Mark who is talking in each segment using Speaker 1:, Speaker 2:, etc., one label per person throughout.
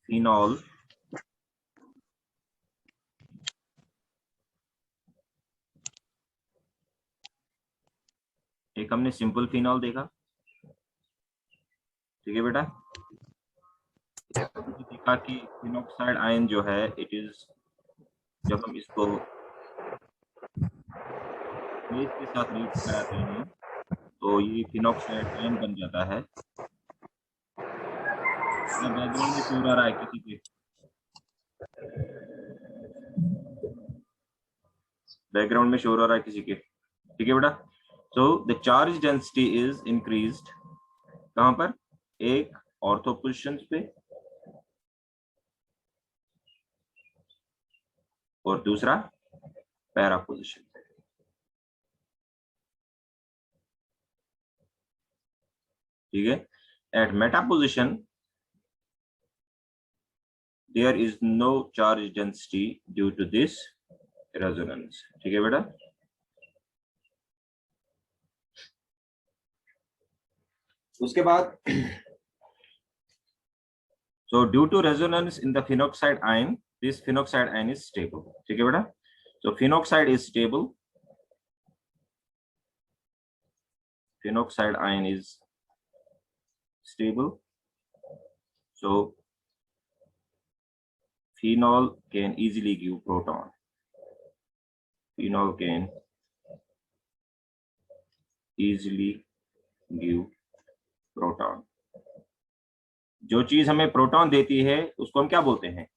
Speaker 1: Phenol एक हमने simple phenol देखा, ठीक है बेटा। देखा कि फिनॉक्साइड आयन जो है इट इज, जब हम इसको बेस के साथ रिएक्ट कराते हैं तो ये फिनॉक्साइड आयन बन जाता है। बैकग्राउंड में शोर आ रहा है किसी के, बैकग्राउंड में शोर आ रहा है किसी के, ठीक है बेटा। So the charge density is increased कहां पर, एक ऑर्थो पोजीशन पे और दूसरा पैरा पोजीशन पे, ठीक है। At meta position there is no charge density due to this resonance, ठीक है बेटा। उसके बाद so due to resonance in the phenoxide ion, this phenoxide ion is stable, ठीक है बेटा। so phenoxide is stable, phenoxide ion is stable, so phenol can easily give proton, phenol can easily give proton। जो चीज हमें proton देती है उसको हम क्या बोलते हैं,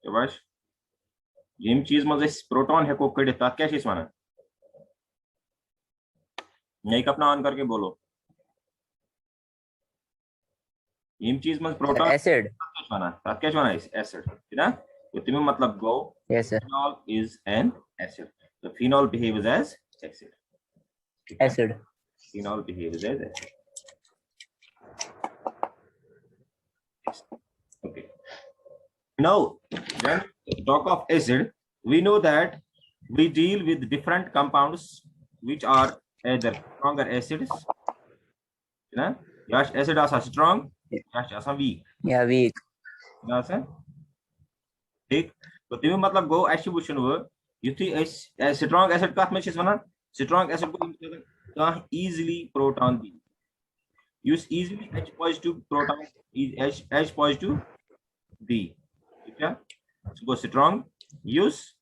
Speaker 1: बस यम चीज मज प्रोटॉन है को कड़ित तथ क्या वनान, नहीं अपना ऑन करके बोलो, यम चीज मज प्रोटॉन
Speaker 2: एसिड
Speaker 1: वनान तथ क्या वनान एसिड, ना तो तमें मतलब गो phenol is an acid, so phenol behaves as acid,
Speaker 2: acid,
Speaker 1: phenol behaves as acid, okay। now when we talk of acid, we know that we deal with different compounds which are either stronger acids, ना या acid आसा strong या आसा weak,
Speaker 2: या weak
Speaker 1: ना से ठीक। तो तमें मतलब गो अच्छे वुचन वो युथी स्ट्रांग एसिड कथ में वनान, स्ट्रांग एसिड को कह इजीली प्रोटॉन दी, यूस easily H positive proton H positive दी, ठीक है। सो स्ट्रांग यूस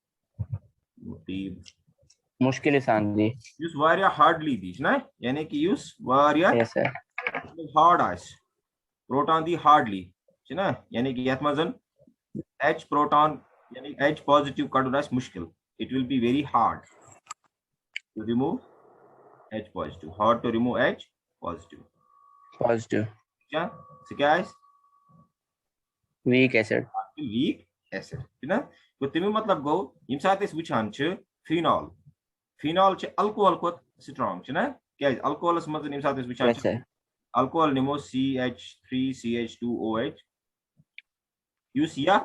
Speaker 2: मुश्किल सान दी,
Speaker 1: यूस वारिया हार्डली दी ना, यानी कि यूस वारिया हार्ड आस प्रोटॉन दी हार्डली, ना यानी कि यथ मजन H प्रोटॉन यानी H पॉजिटिव कड़न मुश्किल, it will be very hard to remove H positive, hard to remove H positive, क्या है
Speaker 2: weak acid,
Speaker 1: है ना। तो तमें मतलब गो यम सात वुचान फिनॉल, फिनॉल अल्कोहल खुद स्ट्रांग ना, क्या अल्कोहलस मज यम सात वुचान अल्कोहल निमो CH3CH2OH, यूस या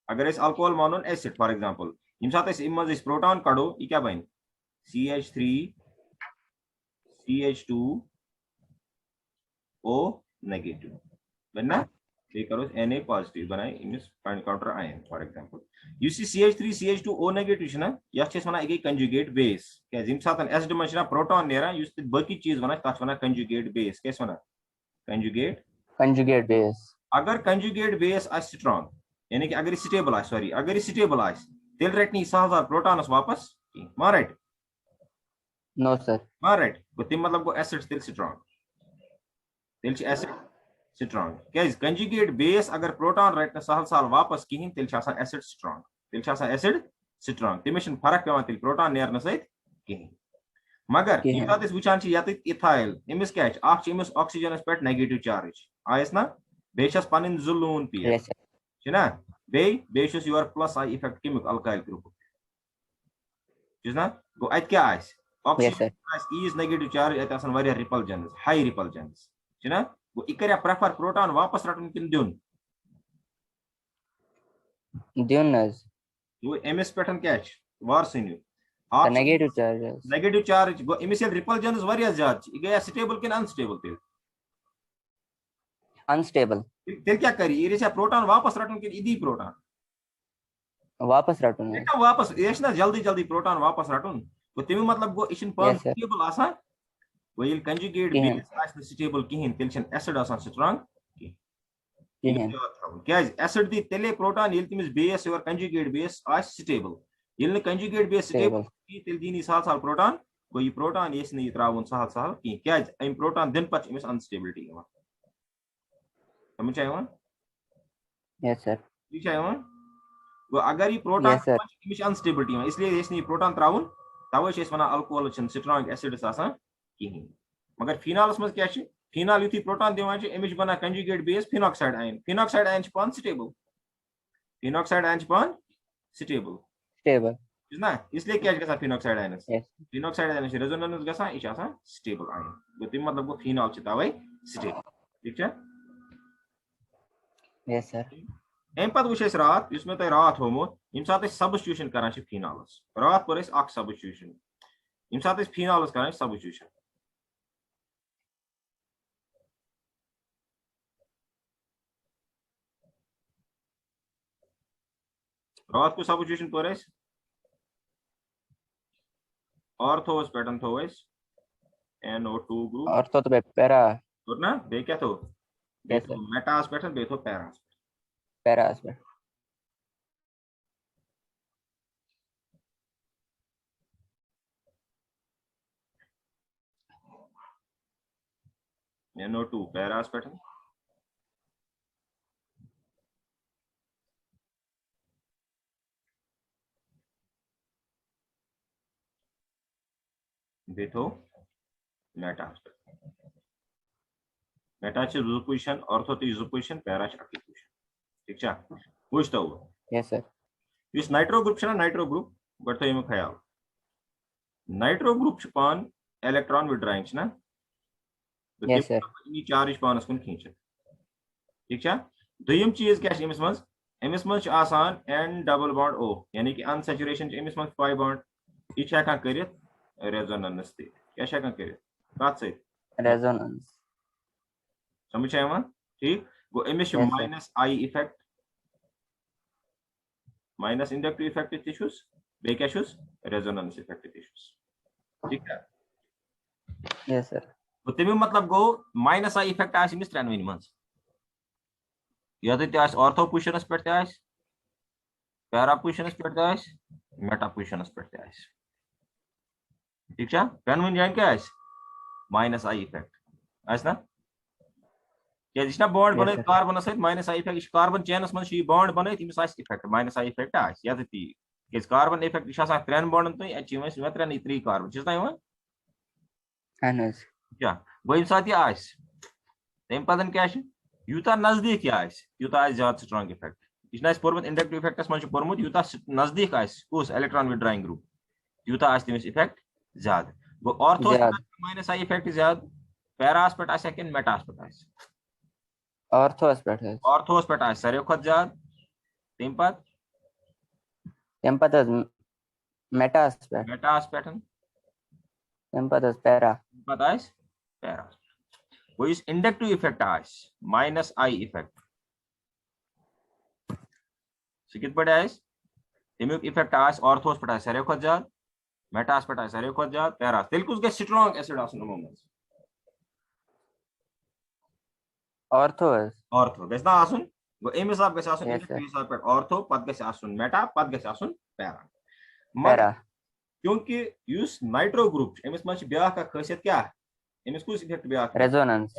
Speaker 1: अगर अल्कोहल मानो एसिड फॉर एग्जांपल यम सात मज प्रोटॉन कड़ो यह क्या बन CH3CH2O नेगेटिव बनना, ये करो Na पॉजिटिव बनाए इमिस काउंटर आयन फॉर एग्जांपल यूस CH3CH2O नेगेटिव ना या वना एक कंजुगेट बेस, क्या यम सात एसिड मज प्रोटॉन नेरा यूस बाकी चीज वना तथ वना कंजुगेट बेस, क्या वना कंजुगेट बेस। अगर कंजुगेट बेस आ स्ट्रांग यानी कि अगर स्टेबल आ, सॉरी अगर स्टेबल आ तेल रट नहीं सहल प्रोटॉनस वापस मा रट
Speaker 2: नो सर
Speaker 1: मा रट गो तम मतलब गो एसिड तेल स्ट्रांग, तेल एसिड स्ट्रांग क्या कंजुगेट बेस अगर प्रोटॉन रट सहल सहल वापस कहें तेल एसिड स्ट्रांग, तेल एसिड स्ट्रांग तमिस फर्क पे तेल प्रोटॉन नेरन सहें, मगर वुचान इथाइल अमिस क्या अमिस ऑक्सीजन पे नेगेटिव चार्ज आयस ना बेस पन जु लून पेयर ना बेस योर प्लस आई इफेक्ट केमिक अल्काइल ग्रुप ना गो अत क्या ऑक्सीजन इज नेगेटिव चार्ज अत रिपल्जेंस हाई रिपल्जेंस ना गो यह प्रेफर प्रोटॉन वापस रटन कि दिन अमिस पे क्या वार सनियो नेगेटिव चार्ज गो अमिस रिपल्जेंस ज्यादा यह गया स्टेबल कि अनस्टेबल तेल
Speaker 2: अनस्टेबल
Speaker 1: तेल क्या करी ये प्रोटॉन वापस रटन कि इदी प्रोटॉन
Speaker 2: वापस रटूंगा
Speaker 1: एकदम वापस ये ना जल्दी जल्दी प्रोटॉन वापस रटन तो तमिक मतलब गो इन पान
Speaker 2: यस सर
Speaker 1: स्टेबल आसान वो ये कंजुगेट
Speaker 2: किहन
Speaker 1: बेस आस स्टेबल कहीं तेल एसिड आसान स्ट्रांग
Speaker 2: किहन
Speaker 1: क्या एसिड दी तेले प्रोटॉन ये तमिस बेस योर कंजुगेट बेस आस स्टेबल ये कंजुगेट बेस स्टेबल तेल दीनी साल साल प्रोटॉन गो ये प्रोटॉन ये नहीं त्रावन सहल सहल कहीं क्या अम प्रोटॉन दिन पत अमिस अनस्टेबिलिटी समझ आया
Speaker 2: यस सर
Speaker 1: ठीक है गो अगर ये proton
Speaker 2: yes sir
Speaker 1: Amish instability इसलिए ये नहीं प्रोटॉन त्रावन तवे वन अल्कोहल स्ट्रांग एसिड्स आसान कहीं मगर फिनालस मज क्या फिनाल युथी प्रोटॉन दिवान अमिश बना कंजुगेट बेस फिनॉक्साइड आयन पान स्टेबल फिनॉक्साइड आयन पान स्टेबल
Speaker 2: स्टेबल
Speaker 1: ना इसलिए क्या गसा फिनॉक्साइड आयनस
Speaker 2: यस
Speaker 1: फिनॉक्साइड आयनस रेजोनेंस गसा यह आसान स्टेबल आयन गो तम मतलब गो फिनाल तवे स्टेबल ठीक है
Speaker 2: यस सर
Speaker 1: अम पे वो रात मे तुम रात होमुत ये सात सब्स्टिट्यूशन करान फिनालस रात पर सब्स्टिट्यूशन ये सात फिनालस करान सब्स्टिट्यूशन रात को सब्स्टिट्यूशन पर ऑर्थोस पैटर्न थो NO2 ग्रुप
Speaker 2: और तो पैरा
Speaker 1: और ना बे क्या थो बे
Speaker 2: यस
Speaker 1: थो
Speaker 2: सर
Speaker 1: मेटास पैटर्न बे थो पैरास
Speaker 2: पैरा पे
Speaker 1: NO2 पैरास पैटर्न बे थो Metas Meta position ortho position para position ठीक है बुझ तो
Speaker 2: यस सर
Speaker 1: इस नाइट्रो ग्रुप नाइट्रो ग्रुप गो थो ख्याल नाइट्रो ग्रुप पान इलेक्ट्रॉन विड्राइंग ना तो
Speaker 2: यस सर
Speaker 1: चार्ज पानस कुन खींच ठीक है दुयम चीज क्या अमिस मज आसान N डबल बॉन्ड O यानी कि अनसेचुरेशन अमिस मज 5 बॉन्ड यह हेकान कर रेजोनेंस क्या हेकान कर कत सत
Speaker 2: रेजोनेंस
Speaker 1: समझ आया ठीक गो अमिस
Speaker 2: yes sir
Speaker 1: minus I effect minus inductive effect तुस बे क्या रेजोनेंस इफेक्ट तुस ठीक है
Speaker 2: यस सर
Speaker 1: तो तमिक मतलब गो माइनस आई इफेक्ट आमिस त्रेनवन मज यदि ऑर्थो पोजिशन पे पैरा पोजिशन पे मेटा पोजिशन पे ठीक है त्रेनवन जान क्या माइनस आई इफेक्ट ना क्या बॉन्ड बन
Speaker 2: यस सर
Speaker 1: कार्बन सत माइनस आई इफेक्ट कार्बन चेनस मज बॉन्ड बन इफेक्ट माइनस आई इफेक्ट यदि ती कार्बन इफेक्ट त्रेन बॉन्डन तुम त्रेन 3 कार्बन क्या गो ये सात यह तम पतन क्या यूता नजदीक यह यूता ज्यादा स्ट्रांग इफेक्ट यह पोर्मुत इंडक्टिव इफेक्टस मज पोर्मुत यूता नजदीक कुस इलेक्ट्रॉन विड्राइंग ग्रुप यूता तमिस इफेक्ट ज्यादा गो ऑर्थोस माइनस आई इफेक्ट ज्यादा पैरास पे कि मेटास पे
Speaker 2: ऑर्थोस पे
Speaker 1: ऑर्थोस पे सारे खुद ज्यादा तम पत
Speaker 2: मेटास पे
Speaker 1: तम
Speaker 2: पैरा
Speaker 1: पैरास वो इस inductive effect minus I effect कित पे तमिक इफेक्ट ऑर्थोस पे सारे खुद ज्यादा मेटास पे सारे खुद ज्यादा पैरास तेल कुछ स्ट्रांग एसिड ऑर्थो गस ना आसुन गो एम हिसाब गस आसुन इंडक्टिव हिसाब पे ऑर्थो पत गस आसुन मेटा पत गस आसुन पैरा मगर क्योंकि युस नाइट्रो ग्रुप एमिस मज ब्या खासियत क्या अमिस कुछ इफेक्ट ब्या
Speaker 2: रेजोनेंस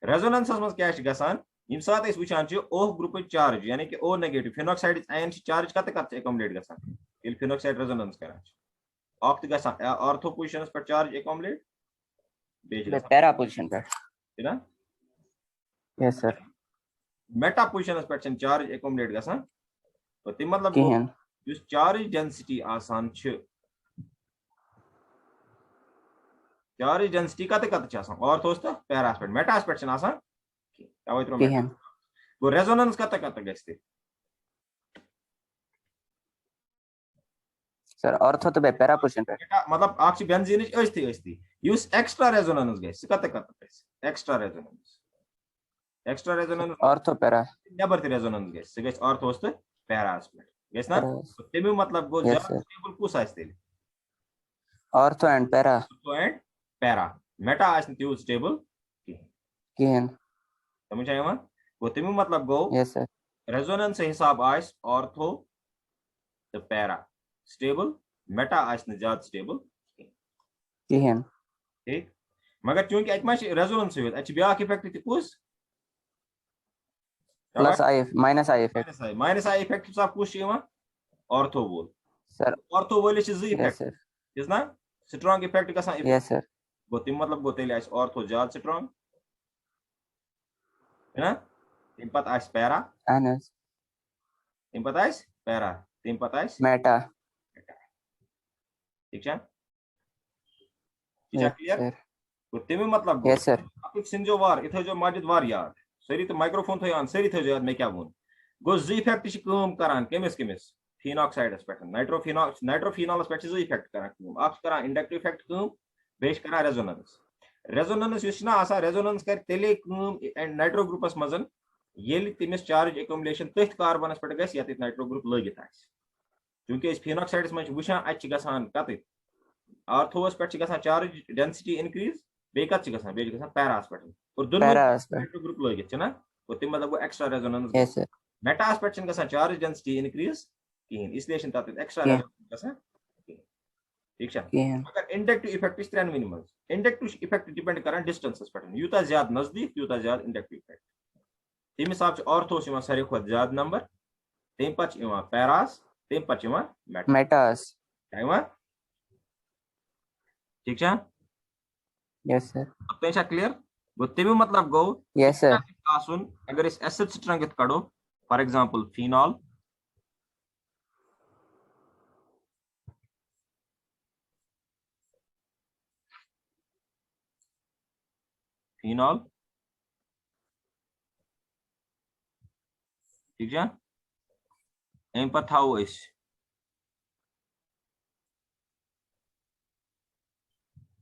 Speaker 1: रेजोनेंस मज क्या गसान यम सात वुचान O ग्रुप चार्ज यानी कि O negative phenoxide ion charge कत कत एकोमोडेट गसान ये फिनॉक्साइड रेजोनेंस करान ऑक्ट गसान ऑर्थो पोजीशन पर चार्ज एकोमोडेट बेज गसान
Speaker 2: पैरा पोजीशन पे
Speaker 1: ना
Speaker 2: यस सर
Speaker 1: मेटा पोजीशन पे चार्ज एकोमोडेट गसान तो तम मतलब गो चार्ज डेंसिटी आसान चार्ज डेंसिटी कत कत ऑर्थोस तो पैरास पे मेटास पे आसान तवे त्रो गो रेजोनेंस कत कत गस
Speaker 2: सर ऑर्थो तो पैरा पोजीशन पे
Speaker 1: मतलब आख बेंजीन अस्ती युस एक्स्ट्रा रेजोनेंस गस कत कत extra resonance extra resonance
Speaker 2: ortho para
Speaker 1: neighbour ते रेजोनेंस गए से गए ऑर्थोस ते पैरास पे गए ना तमे मतलब गो
Speaker 2: yes
Speaker 1: ज्यादा
Speaker 2: sir
Speaker 1: स्टेबल कुस आइस तेल
Speaker 2: ortho and para
Speaker 1: ortho and para Meta ice न त्यो स्टेबल
Speaker 2: किहन
Speaker 1: समझ आया वन गो तमे मतलब गो
Speaker 2: yes sir
Speaker 1: रेजोनेंस हिसाब आइस ऑर्थो ते पैरा स्टेबल मेटा आइस न ज्यादा स्टेबल
Speaker 2: किहन
Speaker 1: ठीक मगर चूंकि अत मा रेजोनेंस हो अत ब्या इफेक्ट ते कुस
Speaker 2: plus I minus I effect
Speaker 1: minus I effect सब कुछ ऑर्थो वोल
Speaker 2: सर
Speaker 1: ऑर्थो वोल जी
Speaker 2: yes
Speaker 1: इफेक्ट
Speaker 2: sir
Speaker 1: इज ना स्ट्रांग इफेक्ट गसान
Speaker 2: yes sir
Speaker 1: गो तम मतलब गो तेल ऑर्थो ज्यादा स्ट्रांग है ना तम पत आस पैरा
Speaker 2: अहनस
Speaker 1: तम पत आस पैरा तम पत आस
Speaker 2: मेटा
Speaker 1: ठीक है
Speaker 2: yes
Speaker 1: क्लियर
Speaker 2: sir
Speaker 1: गो तम मतलब गो
Speaker 2: yes sir
Speaker 1: अक सिंजो वार इत जो माजिद वार याद सरी तो माइक्रोफोन थो याद सरी थो याद मे क्या वोन गो जी इफेक्ट करान कमिस कमिस फिनॉक्साइडस पे नाइट्रोफिनॉलस पे जी इफेक्ट करान अख करान इंडक्टिव इफेक्ट बेश करान रेजोनेंस युस ना आसा रेजोनेंस कर तेले नाइट्रो ग्रुपस मजन येल तमिस चार्ज एक्युमुलेशन तथ कार्बनस पे गस यत नाइट्रो ग्रुप लगित आस क्योंकि फिनॉक्साइडस मज वुचान अत गसान कत आर्थोस पे गसान चार्ज डेंसिटी इंक्रीज बे कत गसान बे गसान पैरास पे और दोनों नाइट्रो ग्रुप लगित ना और तम मतलब extra resonance
Speaker 2: yes sir
Speaker 1: Metas पे गसान चार्ज डेंसिटी इंक्रीज कहीं इसलिए तत एक्स्ट्रा रेजोनेंस गसान ठीक है मगर इंडक्टिव इफेक्ट त्रेन वन मज इंडक्टिव इफेक्ट डिपेंड करान डिस्टेंस पे यूता ज्यादा नजदीक यूता ज्यादा इंडक्टिव इफेक्ट तम हिसाब ऑर्थोस सारे खुद ज्यादा नंबर तम पे पैरास तम पे
Speaker 2: मेटास
Speaker 1: ठीक है
Speaker 2: yes sir
Speaker 1: अब क्लियर गो तम मतलब गो
Speaker 2: yes sir
Speaker 1: अगर एसिड स्ट्रेंथ कड़ो फॉर एग्जांपल फिनॉल फिनॉल ठीक है अम पे थो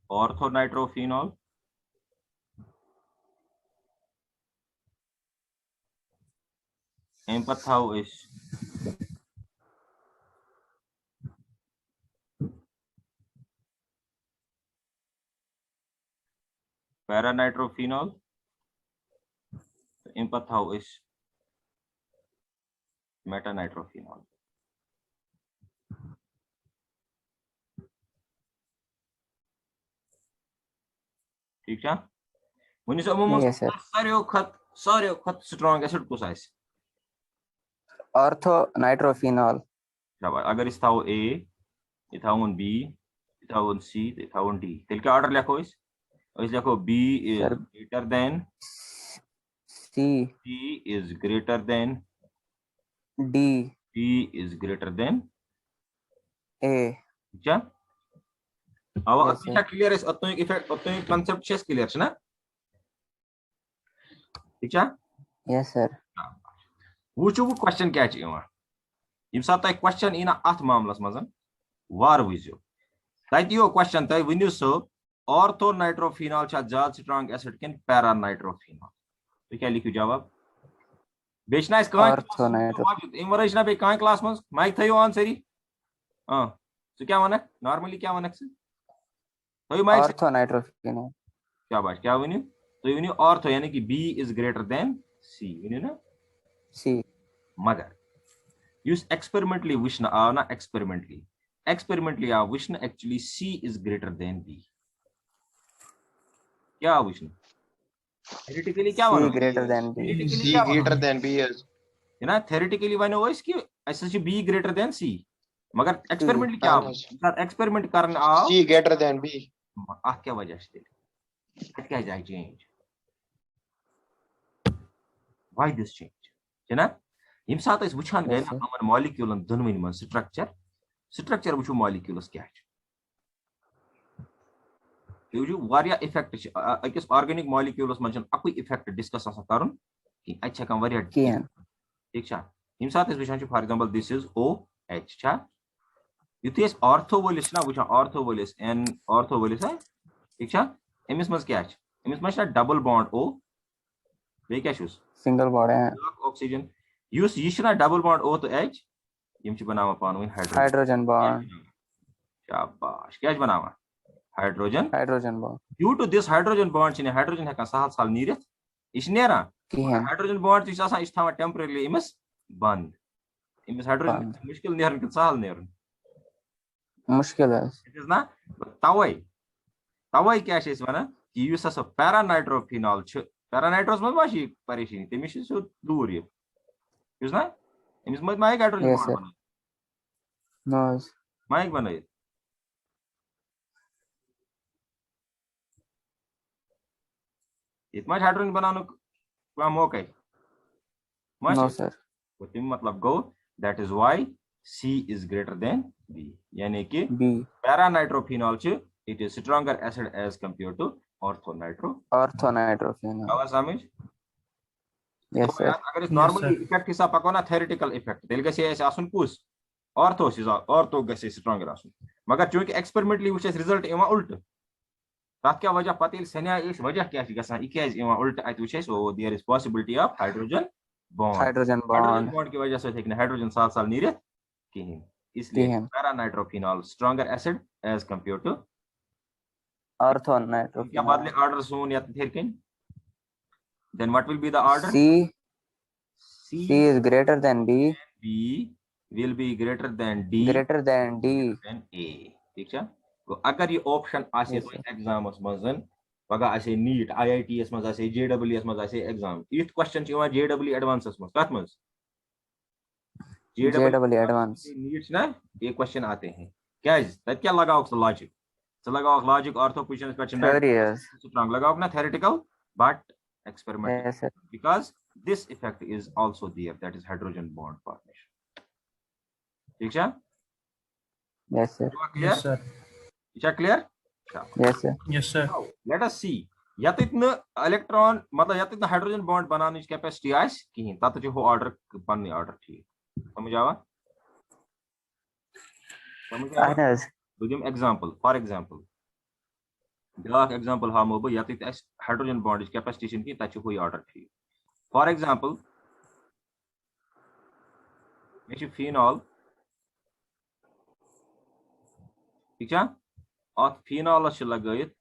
Speaker 1: ऑर्थोनाइट्रोफिनॉल अम पे थो पैरानाइट्रोफिनॉल अम पे थो मेटानाइट्रोफिनॉल ठीक है वनिस
Speaker 2: yes sir
Speaker 1: सारे खत स्ट्रांग एसिड कुस आइस
Speaker 2: ऑर्थो नाइट्रोफिनॉल
Speaker 1: अगर इस थो ए ये थोन बी ये थोन सी ये थोन डी तेल क्या ऑर्डर लिखो इस लिखो B is greater than
Speaker 2: C
Speaker 1: is greater than
Speaker 2: D
Speaker 1: is greater than
Speaker 2: A
Speaker 1: क्या अब अच्छा क्लियर है अतुक इफेक्ट अतुक कांसेप्ट छस क्लियर छ ना ठीक है
Speaker 2: yes sir
Speaker 1: वुचु क्वेश्चन क्या छ यवा यम सात तक क्वेश्चन इना अथ मामलस मजन वार विजो तत यो क्वेश्चन तय वनियो सो ऑर्थो नाइट्रोफिनॉल छ ज्यादा स्ट्रांग एसिड किन पैरा नाइट्रोफिनॉल तो क्या लिखो जवाब बेचना इस
Speaker 2: ऑर्थो नाइट्रो
Speaker 1: इन वरना बे कां क्लास मज माइक थयो ऑन सरी हां सो क्या वनक नॉर्मली क्या वनक से थयो माइक
Speaker 2: ऑर्थो नाइट्रोफिनॉल
Speaker 1: क्या बात क्या वनियो तो वनियो ऑर्थो यानी कि B is greater than C वनियो ना
Speaker 2: सी
Speaker 1: मगर यूज एक्सपेरिमेंटली विश्न आ ना एक्सपेरिमेंटली आ विश्न actually C is greater than B क्या विश्न थ्योरेटिकली क्या
Speaker 2: सी
Speaker 1: वनो
Speaker 2: greater than B
Speaker 3: C greater than B is
Speaker 1: है ना थ्योरेटिकली वनो इस कि ऐसे बी ग्रेटर देन सी मगर एक्सपेरिमेंटली क्या एक्सपेरिमेंट करने आओ
Speaker 3: सी ग्रेटर देन बी
Speaker 1: आ क्या वजह से क्या जाए चेंज व्हाई दिस चेंज है ना यम सात अस वुछान गए ना हमन मॉलिक्यूलन दोनवनी मन स्ट्रक्चर वुछो मॉलिक्यूल्स क्या यो वारिया इफेक्ट अकिस ऑर्गेनिक मॉलिक्यूल्स मन अकु इफेक्ट डिस्कस आसा करन कि अच्छा कम वारिया ठीक छा यम सात अस वुछान for example this is O H छा युति अस ऑर्थो वोलिस ना वुछान ऑर्थो वोलिस एन ऑर्थो वोलिस है ठीक छा एमिस मस क्या छ एमिस मस डबल बॉन्ड ओ बे क्या छुस
Speaker 2: सिंगल बॉन्ड है
Speaker 1: ऑक्सीजन यूस ये छना डबल बॉन्ड O तो H यम छ बनावा पानवे
Speaker 2: हाइड्रोजन बॉन्ड
Speaker 1: शाबाश क्या बनावा hydrogen
Speaker 2: hydrogen bond
Speaker 1: due to this hydrogen bond छने हाइड्रोजन हेका सहल सहल नीरित इस नेरा
Speaker 2: किहन
Speaker 1: हाइड्रोजन बॉन्ड इस आसान इस थावा टेम्परेरी इमस बंद इमस हाइड्रोजन
Speaker 2: बंद
Speaker 1: मुश्किल नेरन के सहल नेरन
Speaker 2: मुश्किल है
Speaker 1: इट इज ना तवई तवई क्या छे इस वना कि युस हसा पैरानाइट्रोफिनॉल छ पैरानाइट्रोस में बाशी परेशानी तमिस सु दूर ये युस ना इमस मत माइक हाइड्रोजन
Speaker 2: यस
Speaker 1: बॉन्ड
Speaker 2: सर
Speaker 1: बना
Speaker 2: नो
Speaker 1: माइक बनाई इतना हाइड्रोजन बनाने का मौका है
Speaker 2: नो
Speaker 1: माशे
Speaker 2: सर
Speaker 1: तो तुम मतलब go that is why C is greater than B यानी कि
Speaker 2: बी
Speaker 1: पैरानाइट्रोफिनॉल छ it is stronger acid as compared to orthonitro
Speaker 2: orthonitrophenol
Speaker 1: आवाज समझ
Speaker 2: यस
Speaker 1: तो
Speaker 2: सर
Speaker 1: यार अगर इस नॉर्मली इफेक्ट हिसाब पको ना थ्योरेटिकल इफेक्ट तेल गसे ऐसे आसुन कुस ऑर्थो ऑर्थो गसे स्ट्रांगर आसुन मगर चूंकि एक्सपेरिमेंटली वुच रिजल्ट इमा उल्ट तथ क्या वजह पत सना वजह क्या गसान यह उल्ट अत वो there is possibility of hydrogen bond
Speaker 2: hydrogen
Speaker 1: hydrogen
Speaker 2: bond
Speaker 1: bond की वजह से हाइड्रोजन साल साल नीरित कहीं इसलिए
Speaker 2: किहन
Speaker 1: para nitrophenol stronger acid as compare to क्या
Speaker 2: ऑर्थोनाइट्रोफिनॉल
Speaker 1: बदले ऑर्डर सोन या थिरकन then what will be the order
Speaker 2: C
Speaker 1: C
Speaker 2: C is greater than B
Speaker 1: B will be greater than D
Speaker 2: greater than D
Speaker 1: than A ठीक है तो अगर ये ऑप्शन आसे
Speaker 2: yes
Speaker 1: तो
Speaker 2: sir
Speaker 1: एग्जामस मजन पगा आसे नीट IITS मज आसे JEE मज आसे एग्जाम इथ क्वेश्चन छ JEE एडवांसस मज कत मज JEE
Speaker 2: JEE advance
Speaker 1: नीट ना ये क्वेश्चन आते हैं क्या तब क्या लगाओ लॉजिक तो लगाओ लॉजिक ऑर्थो पोजीशन पे
Speaker 2: theory yes
Speaker 1: स्ट्रांग लगाओ ना theoretical but experimental
Speaker 2: yes sir
Speaker 1: because this effect is also there that is hydrogen bond formation ठीक है
Speaker 2: yes sir
Speaker 1: clear
Speaker 4: Yes, sir.
Speaker 1: is that clear
Speaker 2: yes sir
Speaker 4: Yes, sir.
Speaker 1: now let us see यतित न electron मतलब यतित न hydrogen bond बनाने की capacity आस कहीं तत जो हो ऑर्डर पन्ने ऑर्डर ठीक समझ आवा
Speaker 2: yes
Speaker 1: बुझम एग्जांपल फॉर एग्जांपल ब्याक एग्जांपल हामो बह यतित अस हाइड्रोजन बॉन्ड की कैपेसिटी छिन की तत हो ऑर्डर ठीक फॉर एग्जांपल मे फिनॉल ठीक है अत फिनॉलस लगत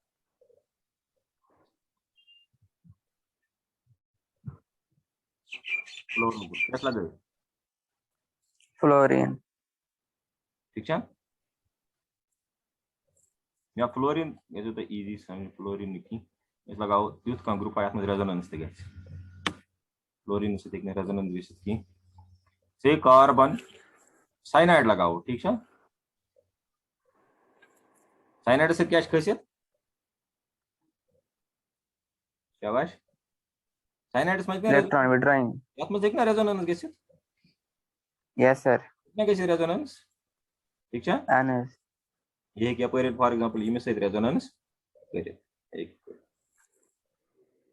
Speaker 1: फ्लोरीन क्या लगे
Speaker 2: fluorine
Speaker 1: ठीक है या फ्लोरीन ये तो इजी समझ फ्लोरीन निकी इस लगाओ युथ का ग्रुप आया में रेजोनेंस ते गए फ्लोरीन से देखने रेजोनेंस विशेष की से कार्बन साइनाइड लगाओ ठीक है साइनाइड से क्या खासियत शाबाश साइनाइड में
Speaker 2: electron withdrawing
Speaker 1: यात में देखना रेजोनेंस गसित
Speaker 2: yes sir
Speaker 1: कितना गसित रेजोनेंस ठीक है
Speaker 2: ns
Speaker 1: ये क्या पर फॉर एग्जांपल ये में से रेजोनेंस करे एक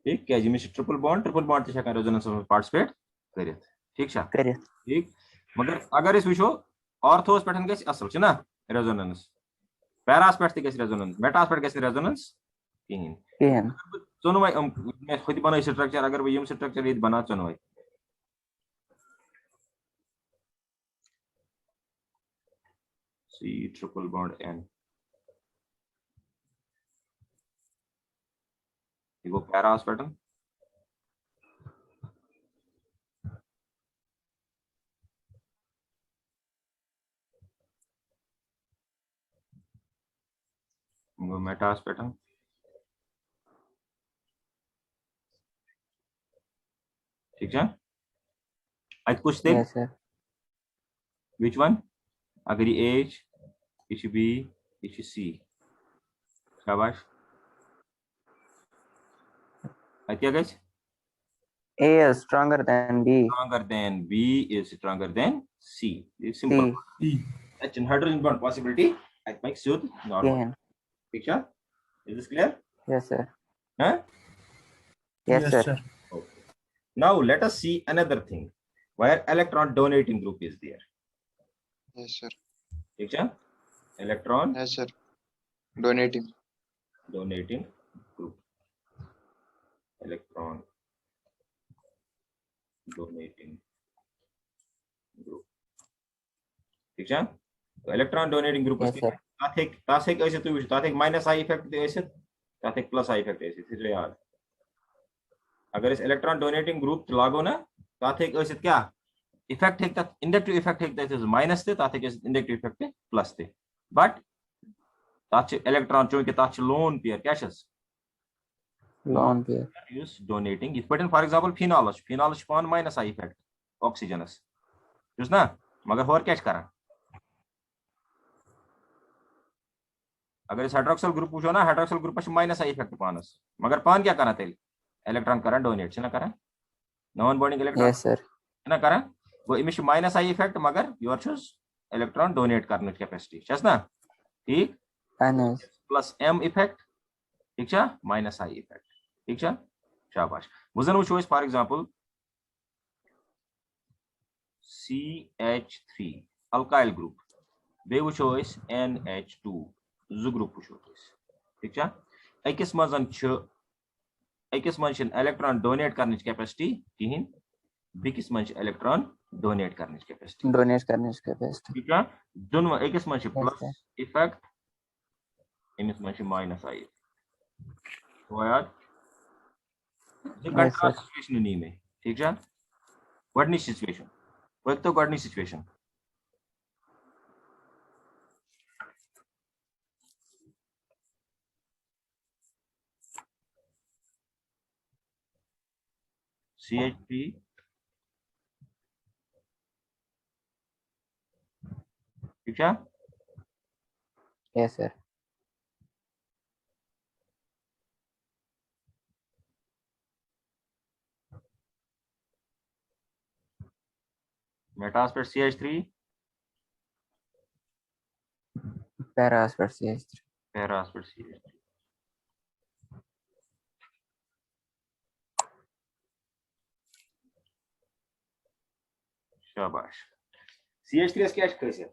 Speaker 1: ठीक क्या जी में ट्रिपल बॉन्ड ते छका रेजोनेंस में पार्टिसिपेट करे ठीक है
Speaker 2: करिए
Speaker 1: ठीक मगर अगर इस विशो ऑर्थोस पैटर्न गस असल छ ना रेजोनेंस पैरास पैट ते गस रेजोनेंस मेटास पैट गस रेजोनेंस कहीं
Speaker 2: किहन
Speaker 1: चोनवाई मैं खुद बना स्ट्रक्चर अगर वो यम स्ट्रक्चर ये बना चोनवाई C triple bond N ये वो पैरास पैटर्न वो मेटास पैटर्न ठीक है आज कुछ थे
Speaker 2: yes sir
Speaker 1: which one अगर ये H ये B ये C शाबाश आज क्या guys
Speaker 2: A is stronger than B
Speaker 1: stronger than B is stronger than C it's simple
Speaker 2: C
Speaker 1: that's an hydrogen bond possibility that makes it normal
Speaker 2: किहन
Speaker 1: picture is this clear
Speaker 2: yes sir
Speaker 1: huh
Speaker 2: yes sir
Speaker 1: okay. Now let us see another thing where electron donating group is there
Speaker 3: Yes, sir.
Speaker 1: ठीक है electron
Speaker 3: Yes, sir. Donating.
Speaker 1: group electron donating group ठीक है तो electron donating group
Speaker 2: Yes, sir.
Speaker 1: ताथ हेक ऐसे तु ताथ हेक minus I effect ऐसे ताथ हेक plus I effect ऐसे थी याद अगर इस इलेक्ट्रॉन डोनेटिंग ग्रुप लागो ना ताथ हेक ऐसे क्या इफेक्ट हेक तक इंडक्टिव इफेक्ट हेक तक माइनस ते ताथ हेक इंडक्टिव इफेक्ट प्लस ते बट ताथ इलेक्ट्रॉन चूंकि ताथ लोन पेयर क्या छस
Speaker 2: Lone pair.
Speaker 1: use donating if but for example phenol पान माइनस आई इफेक्ट ऑक्सीजनस जुस ना मगर होर क्या करा अगर इस हाइड्रोक्सिल ग्रुप वुचो ना hydroxyl group minus I effect पानस मगर पान क्या करा तेल इलेक्ट्रॉन करा डोनेट ना करा non bonding electron
Speaker 2: Yes, sir.
Speaker 1: ना करा वो इमिश माइनस आई इफेक्ट मगर योर छुस इलेक्ट्रॉन डोनेट करने कैपेसिटी छस ना ठीक
Speaker 2: Nice.
Speaker 1: प्लस एम इफेक्ट ठीक है माइनस आई इफेक्ट ठीक है शाबाश वजन वुचो इस for example CH3 alkyl group बे वुचो इस NH2 जु ग्रुप वुचो ठीक है अकिस मजन छ अकिस मन इलेक्ट्रॉन डोनेट करने कैपेसिटी कहीं बिकिस मन इलेक्ट्रॉन डोनेट करने कैपेसिटी
Speaker 2: Donate करने की capacity.
Speaker 1: ठीक है दोनों अकिस मन
Speaker 2: Yes,
Speaker 1: प्लस
Speaker 2: sir.
Speaker 1: इफेक्ट इमिस मन माइनस आई तो यार ये
Speaker 2: Yes,
Speaker 1: कंट्रास्ट
Speaker 2: sir.
Speaker 1: सिचुएशन नहीं में ठीक है गडनी सिचुएशन वो तो गडनी सिचुएशन CH3 ठीक है
Speaker 2: Yes, sir.
Speaker 1: Meta aspect CH3
Speaker 2: Para aspect CH3.
Speaker 1: Para aspect CH3 शाबाश CH3 क्या खासियत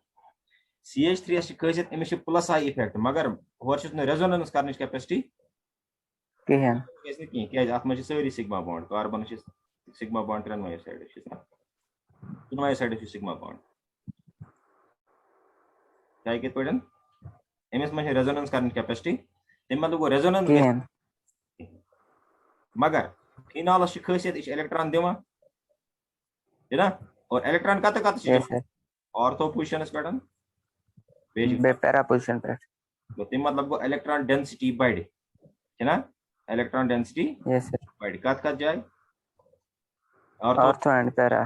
Speaker 1: CH3 खासियत अमिश प्लस आई इफेक्ट मगर होर छुस न रेजोनेंस करने कैपेसिटी
Speaker 2: Kihen.
Speaker 1: कैसे की क्या अत में सारी sigma bond carbon sigma bond त्रेनवे साइड त्रेनवे साइड सिग्मा बॉन्ड क्या कित पड़न एमएस में रेजोनेंस करने कैपेसिटी तम मतलब वो रेजोनेंस
Speaker 2: Kihen.
Speaker 1: मगर फिनॉल की खासियत इस इलेक्ट्रॉन दिवा है ना और इलेक्ट्रॉन कत कत
Speaker 2: Yes, sir.
Speaker 1: ऑर्थो पोजीशन पे
Speaker 2: Be para position पर.
Speaker 1: तो तम मतलब वो इलेक्ट्रॉन डेंसिटी बढ़ है ना इलेक्ट्रॉन डेंसिटी
Speaker 2: Yes, sir.
Speaker 1: बढ़ कत कत जाए ऑर्थो
Speaker 2: Ortho and para.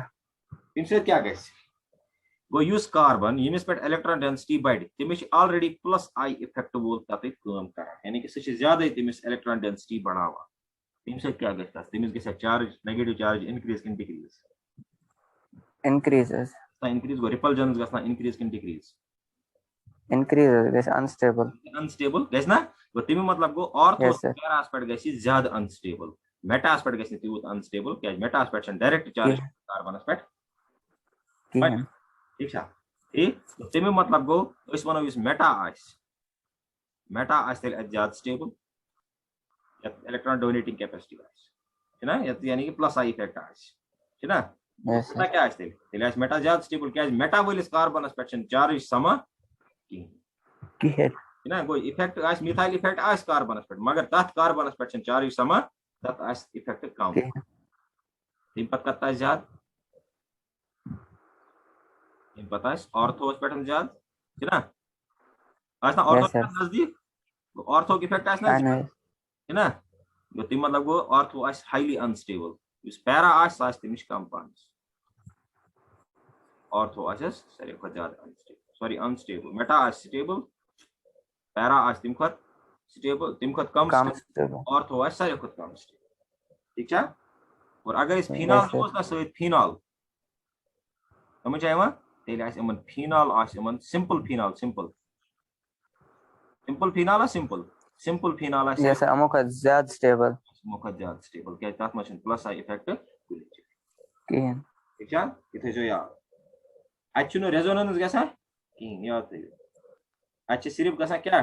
Speaker 1: तम से क्या गस गो युस कार्बन यमिस पे इलेक्ट्रॉन डेंसिटी बढ़ तमिस ऑलरेडी प्लस आई इफेक्ट वोल तत काम कर यानी कि सह ज्यादा तमिस इलेक्ट्रॉन डेंसिटी बढ़ावा तम से क्या गस तमिस गस charge negative charge increase in decrease
Speaker 2: Increases.
Speaker 1: Increase गो रिपल्जन गसना increase in decrease
Speaker 2: Increases. This unstable.
Speaker 1: Unstable गस ना गो तमी मतलब गो ऑर्थो
Speaker 2: Yes, sir.
Speaker 1: पैरास पे गस ज्यादा अनस्टेबल मेटास पे गस त्यूत अनस्टेबल क्या मेटास पे डायरेक्ट चार्ज कार्बनस पे
Speaker 2: Kihen.
Speaker 1: ठीक है ठीक तो तमी मतलब गो इस वनो इस मेटा आस तेल ज्यादा स्टेबल इलेक्ट्रॉन डोनेटिंग कैपेसिटी है ना यानी कि प्लस आई इफेक्ट है ना
Speaker 2: Yes, sir.
Speaker 1: क्या तेल मेटा ज्यादा स्टेबल क्या मेटा वलिस कार्बनस पे चार्ज समा
Speaker 2: Kihen.
Speaker 1: ना गो इफेक्ट मिथाइल इफेक्ट कार्बनस पे मगर तथ कार्बनस पे चार्ज समा तथ इफेक्ट कम
Speaker 2: Kihen.
Speaker 1: तम पत कत ज्यादा तम पत ऑर्थोस पे ज्यादा है ना ऑर्थो
Speaker 2: Yes, sir.
Speaker 1: नजदीक ऑर्थो इफेक्ट
Speaker 2: Nice.
Speaker 1: है ना गो तम मतलब गो ऑर्थो हाईली अनस्टेबल इस पैरा तमिश कम पान ऑर्थो सारे खुद ज्यादा unstable sorry unstable Meta stable para तम खुद स्टेबल तम खुद कम
Speaker 2: Stable.
Speaker 1: ऑर्थो सारे खुद कम स्टेबल ठीक है और अगर इस फिनॉल
Speaker 2: Yes, sir.
Speaker 1: ना सहित फिनॉल समझ आया तेल phenol simple phenol simple phenol simple phenol
Speaker 2: Yes, sir. अमुक ज्यादा stable.
Speaker 1: मुखद ज्यादा स्टेबल क्या तथ में प्लस आई इफेक्ट
Speaker 2: Kihen.
Speaker 1: ठीक है ये थो याद अत रेजोनेंस गसान कहीं याद थो अत सिर्फ गसान क्या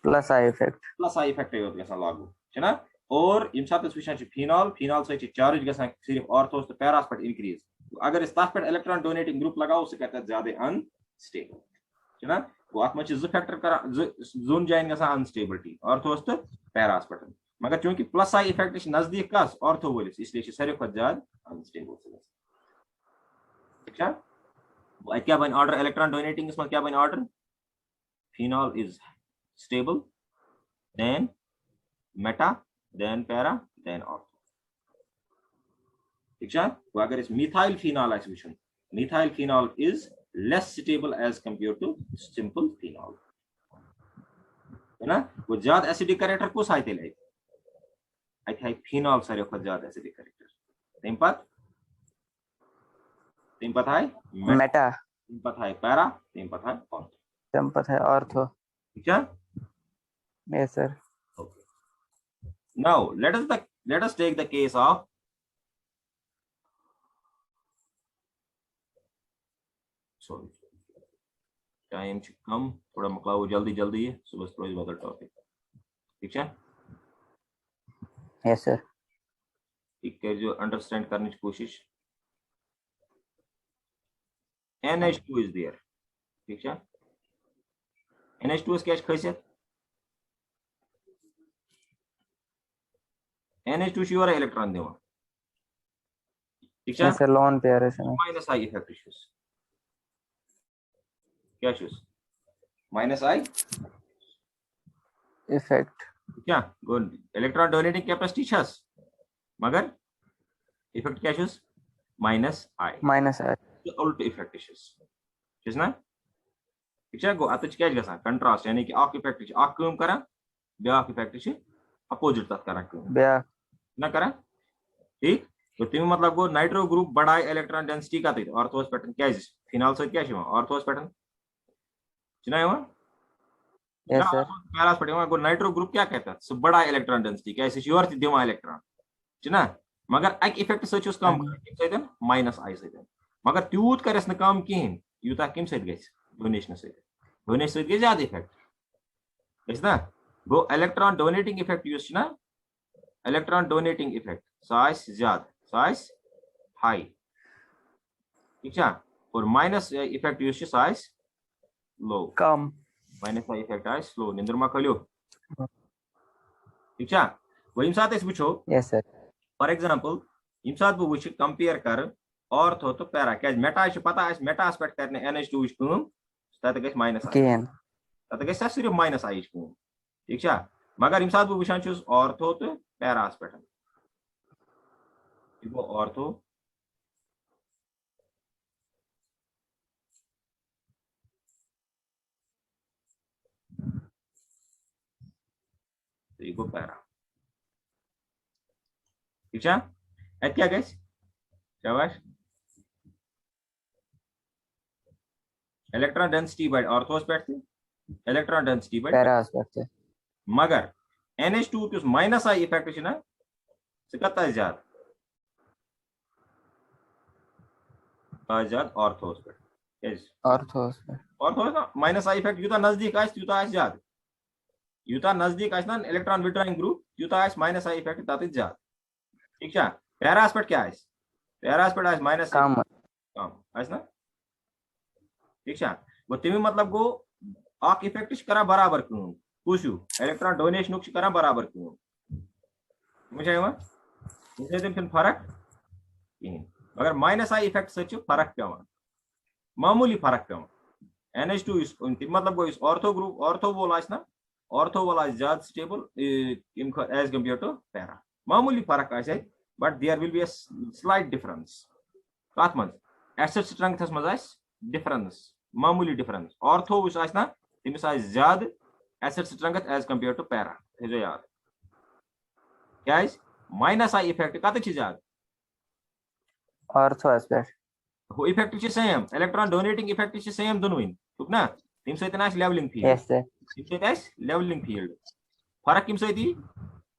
Speaker 2: Plus eye effect.
Speaker 1: Plus I effect योत गसान लागू है ना और यम सात वुचान फिनॉल फिनॉल से चार्ज गसान सिर्फ ऑर्थोस तो पैरास पे इंक्रीज अगर इस तथ पे इलेक्ट्रॉन डोनेटिंग ग्रुप लगाओ सह कर ज्यादा अनस्टेबल है ना वो अत मे जो फैक्टर कर जोन जाइन गसान अनस्टेबिलिटी ऑर्थोस तो पैरास पे मगर चूंकि प्लस आई इफेक्ट नजदीक कस ऑर्थो वलिस इसलिए सारे खुद ज्यादा अनस्टेबल ठीक क्या बन ऑर्डर इलेक्ट्रॉन डोनेटिंग में क्या बन order phenol is stable then meta then para then ortho ठीक है वो अगर इस मिथाइल फिनॉल आस वुचन methyl phenol is less stable as compare to simple phenol है ना वो ज्यादा एसिडिक कैरेक्टर कुछ आए तेल अत फिनॉल सारे खुद ज्यादा एसिडिक कैरेक्टर तम पत है
Speaker 2: मेटा
Speaker 1: तम पत है पैरा तम पत है ऑर्थो
Speaker 2: तम पत है ऑर्थो
Speaker 1: ठीक है
Speaker 2: yes sir
Speaker 1: now let us take the case of sorry time कम थोड़ा मुकाओ जल्दी जल्दी है सुबह रोज बदल टॉपिक ठीक है
Speaker 2: यस सर
Speaker 1: ठीक है जो अंडरस्टैंड करने की कोशिश NH2 is there ठीक है NH2 is क्या खासियत NH2 श्योर इलेक्ट्रॉन देवा ठीक है
Speaker 2: सर लोन पेयर है
Speaker 1: माइनस आई इफेक्ट इश्यूज क्या इश्यूज माइनस आई
Speaker 2: इफेक्ट
Speaker 1: क्या गुड इलेक्ट्रॉन डोनेटिंग कैपेसिटी छस मगर इफेक्ट क्या इश्यूज माइनस आई उल्ट इफेक्ट इश्यूज ठीक ना ठीक है गो अत क्या गसान कंट्रास्ट यानी कि अख इफेक्ट अख काम करा ब्याक इफेक्ट अपोजिट तथ करा
Speaker 2: ब्याक
Speaker 1: ना करा ठीक तो तम मतलब गो नाइट्रो ग्रुप बढ़ाए इलेक्ट्रॉन डेंसिटी का ऑर्थोस पे क्या फिनॉल सत क्या ऑर्थोस पे चुना पैरास पे गो नाइट्रो ग्रुप क्या कहता है सह बढ़ाए इलेक्ट्रॉन डेंसिटी क्या योर दिवान इलेक्ट्रॉन चुना मगर अक इफेक्ट सत कम माइनस आई सत मगर तूत करस न कम कहें यूता कम सत डोनेशन सत ज्यादा इफेक्ट ना गो इलेक्ट्रॉन डोनेटिंग इफेक्ट ना इलेक्ट्रॉन डोनेटिंग इफेक्ट सह ज्यादा सह हाई ठीक है और माइनस इफेक्ट सह लो
Speaker 2: कम
Speaker 1: माइनस इफेक्ट स्लो निंद्र मा खलो ठीक है वो यम सात वो
Speaker 2: यस सर
Speaker 1: फॉर एग्जांपल यम सात बह वुच कंपेयर कर ऑर्थो तो पैरा क्या मेटा पता मेटास पे कर NH2 तत गई माइनस तत गई सिर्फ माइनस आई ठीक है मगर यम सात बह वुचान ऑर्थो तो पैरास पे गो ऑर्थो गो पैरा ठीक है अत क्या गई शाबाश इलेक्ट्रॉन डेंसिटी बाय ऑर्थोस पे इलेक्ट्रॉन डेंसिटी बाय
Speaker 2: पैरास पे
Speaker 1: मगर NH2 किस माइनस आई इफेक्ट ना कत ज्यादा ऑर्थोस पे ऑर्थोस ना माइनस आई इफेक्ट यूता नजदीक यूता ज्यादा यूता नजदीक ना electron withdrawing group Utah minus I effect तत ज्यादा ठीक है पैरास पे क्या पैरास पे माइनस कम ना ठीक है वो तमी मतलब गो अख इफेक्ट करा बराबर कम कुछ इलेक्ट्रॉन डोनेशन करा बराबर कम समझ फर्क कहें मगर माइनस आई इफेक्ट सत फर्क पेवान मामूली फर्क पेवान NH2 मतलब गो ऑर्थो ग्रुप ऑर्थो वोल ना ऑर्थो वोल ज्यादा stable as compare to para मामूली फर्क but there will be a slight difference कत मज एसिड स्ट्रेंथ मज डिफरेंस मामूली डिफरेंस ऑर्थो वुच ना तमिस ज्यादा acid strength as compare to para थो याद क्या माइनस आई इफेक्ट कत ज्यादा
Speaker 2: ऑर्थो एस्पेक्ट
Speaker 1: वो effect same electron donating effect same दोनों ठीक ना तम सत लेवलिंग फील्ड लेवलिंग फील्ड फर्क कम सत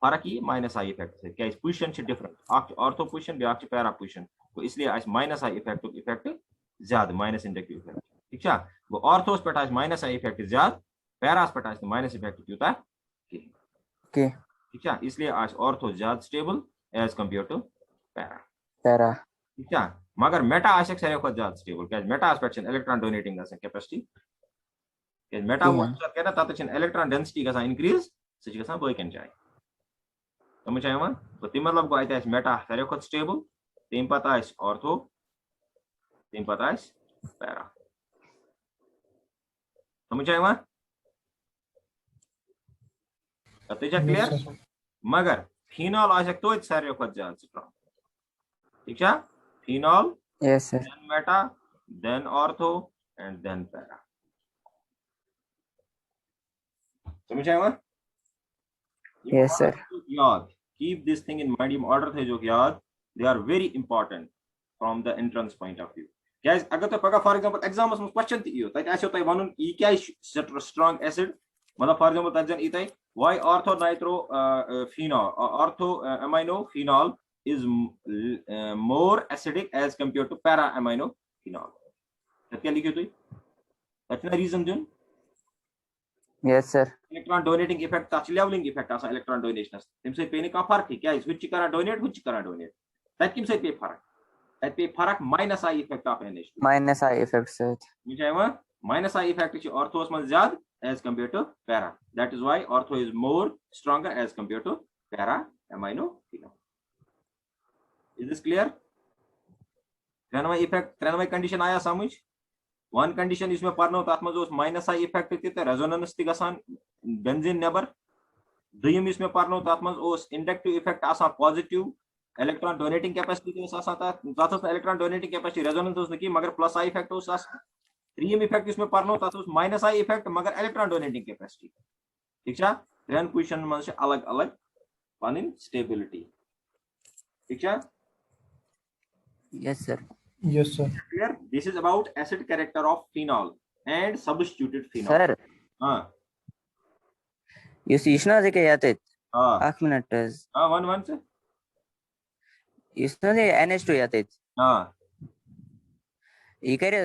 Speaker 1: फर्क यी माइनस आई इफेक्ट क्या पोजिशन डिफरेंट ऑर्थो पोजिशन ब्या पैरा पोजिशन तो इसलिए माइनस आई इफेक्ट ज्यादा माइनस इंडक्टिव इफेक्ट ठीक है वो ऑर्थोस पे माइनस आई इफेक्ट ज्यादा पैरास पे माइनस इफेक्ट यूता ठीक है, इसलिए आज ऑर्थो ज्यादा stable as compare to para.
Speaker 2: Para
Speaker 1: ठीक है, मगर मेटा आशक सारे खुद ज्यादा स्टेबल क्या मेटा पे इलेक्ट्रॉन डोनेटिंग कैपेसिटी मेटा वो क्या तत इलेक्ट्रॉन डेंसिटी गसान इंक्रीज सह बकन जाए समझ आया तो तम मतलब गो अत मेटा सारे खुद स्टेबल तम पत ऑर्थो तम पत पैरा समझ आया क्लियर मगर फिनॉल आशक तो सारे खुद ज्यादा स्ट्रांग ठीक है phenol
Speaker 2: yes sir
Speaker 1: then meta then ortho and then para समझ आया
Speaker 2: यस सर
Speaker 1: याद keep this thing in mind order थे जो याद they are very important from the entrance point of view क्या अगर तो पगा फॉर एग्जांपल एग्जाम्स में क्वेश्चन थियो तत आसो तय वनुन ई क्या स्ट्रांग एसिड मतलब फॉर एग्जांपल तत जन ई तय why ortho nitro phenol ortho amino phenol is more acidic as compared to para amino phenol क्या लिखे तुई ततना रीजन दिन
Speaker 2: yes sir
Speaker 1: electron donating effect तच लेवलिंग इफेक्ट आसा इलेक्ट्रॉन डोनेशन तम से पे का फर्क क्या हुच करा डोनेट हुच करा डोनेट तत किम से पे फर्क तत पे फर्क minus I effect of NH2
Speaker 2: minus I effect से
Speaker 1: मुझे minus I effect is orthos में ज्यादा as compared to para that is why ortho is more stronger as compared to para amino phenol is this clear त्रेनवे effect त्रेनवे condition आया समझ one condition इसमें पढ़नो तथ मज माइनस आई इफेक्ट ते रेजोनेंस ते गसान बेंजीन नेबर दुयम इसमें पढ़नो तथ मज इंडक्टिव इफेक्ट आसा पॉजिटिव इलेक्ट्रॉन डोनेटिंग कैपेसिटी आसा तथ इलेक्ट्रॉन डोनेटिंग कैपेसिटी रेजोनेंस न की मगर प्लस आई इफेक्ट त्रीम इफेक्ट इसमें पढ़नो तथ माइनस आई इफेक्ट मगर इलेक्ट्रॉन डोनेटिंग कैपेसिटी ठीक है त्रेन पोजीशन मज अलग अलग पन स्टेबिलिटी ठीक है
Speaker 2: yes sir
Speaker 4: Yes, sir.
Speaker 1: Clear? This is about acid character of phenol and substituted phenol.
Speaker 2: Sir
Speaker 1: हाँ
Speaker 2: ये सीखना से क्या याते
Speaker 1: हाँ
Speaker 2: 8 मिनट
Speaker 1: हाँ वन से
Speaker 2: इसने से NH2 याते
Speaker 1: हाँ
Speaker 2: ये करे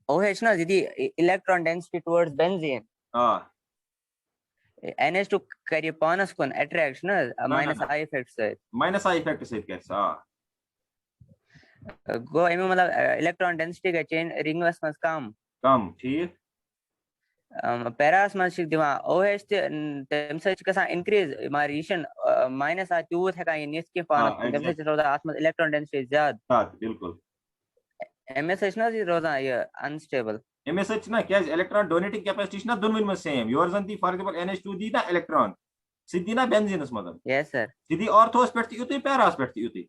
Speaker 2: OH ना यदि इलेक्ट्रॉन डेंसिटी टुवर्ड्स बेंजीन
Speaker 1: हाँ
Speaker 2: NH2 करे पानस कोन अट्रैक्ट ना माइनस आई इफेक्ट से
Speaker 1: माइनस आई इफेक्ट से कैसा हाँ
Speaker 2: गो इमे मतलब इलेक्ट्रॉन डेंसिटी का चेन रिंगवस में
Speaker 1: कम ठीक
Speaker 2: पैरास में शिक दिवा OH तम से कसा इंक्रीज मारिशन माइनस आ टूथ है का इनिस के पान तम से रोदा आत्म इलेक्ट्रॉन डेंसिटी ज्यादा
Speaker 1: बिल्कुल
Speaker 2: MSH ना जी रोदा ये अनस्टेबल
Speaker 1: MSH ना क्या इलेक्ट्रॉन डोनेटिंग कैपेसिटी ना दोनों में सेम योर जंती फॉर एग्जांपल NH2 दी ना इलेक्ट्रॉन सिद्धि ना बेंजीनस मतलब
Speaker 2: यस सर
Speaker 1: सिद्धि ऑर्थोस पे युति पैरास पे युति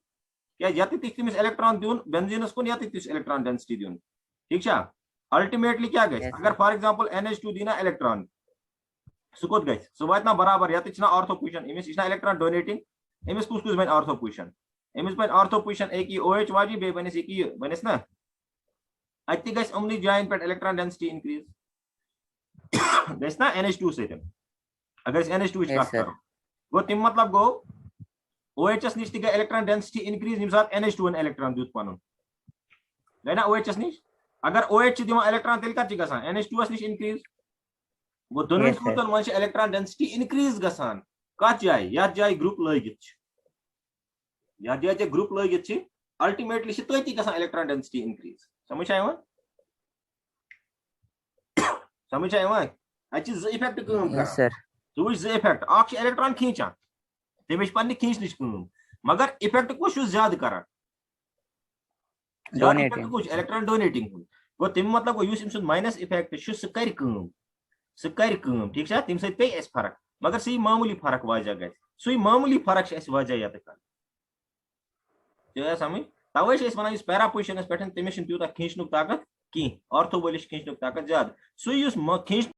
Speaker 1: क्या यति तिस इलेक्ट्रॉन दिउन बेंजीनस को यति तिस इलेक्ट्रॉन डेंसिटी दिउन ठीक है अल्टीमेटली क्या गए अगर फॉर एग्जांपल NH2 दी ना इलेक्ट्रॉन सुकोत गए सो वातना बराबर यति ना ऑर्थो पोजीशन इमिस इस ना इलेक्ट्रॉन डोनेटिंग इमिस कुछ बन ऑर्थो पोजीशन इमिस बन ऑर्थो पोजीशन एक ही OH वाजी बे बनिस एक ही बनिस ना अति गए उमनी जाइन पे इलेक्ट्रॉन डेंसिटी इंक्रीज गए ना NH2 से अगर NH2 बात करो वो तिम मतलब गो OHS निश गए इलेक्ट्रॉन डेंसिटी इंक्रीज निम साथ NH2 इलेक्ट्रॉन दुत पनुन गए ना OHS निश अगर OH दिमा इलेक्ट्रॉन तेल का गसान NH2 निश इंक्रीज वो दोनों ग्रुपन मन इलेक्ट्रॉन डेंसिटी इंक्रीज गसान कत जाय या जाय ग्रुप लगित या जाय ग्रुप लगित अल्टीमेटली तती गसान इलेक्ट्रॉन डेंसिटी इंक्रीज समझ आया समझ आया अच्छी ज इफेक्ट काम कर
Speaker 2: यस सर
Speaker 1: तो ज इफेक्ट आख इलेक्ट्रॉन खींचान तमिश पन्ने खींचनिश काम मगर इफेक्ट कुछ ज्यादा कर
Speaker 2: डोनेटिंग
Speaker 1: कुछ इलेक्ट्रॉन डोनेटिंग गो तम मतलब युस इम माइनस इफेक्ट सह कर काम ठीक है तम पे अस फर्क मगर सही मामूली फर्क वजह गए सही मामूली फर्क वजह ये कर समझ तवे वन पैरा पोजिशन पे तमिस तूत खींचन ताकत कहीं ऑर्थो वलिस खींचन ताकत ज्यादा सह खींच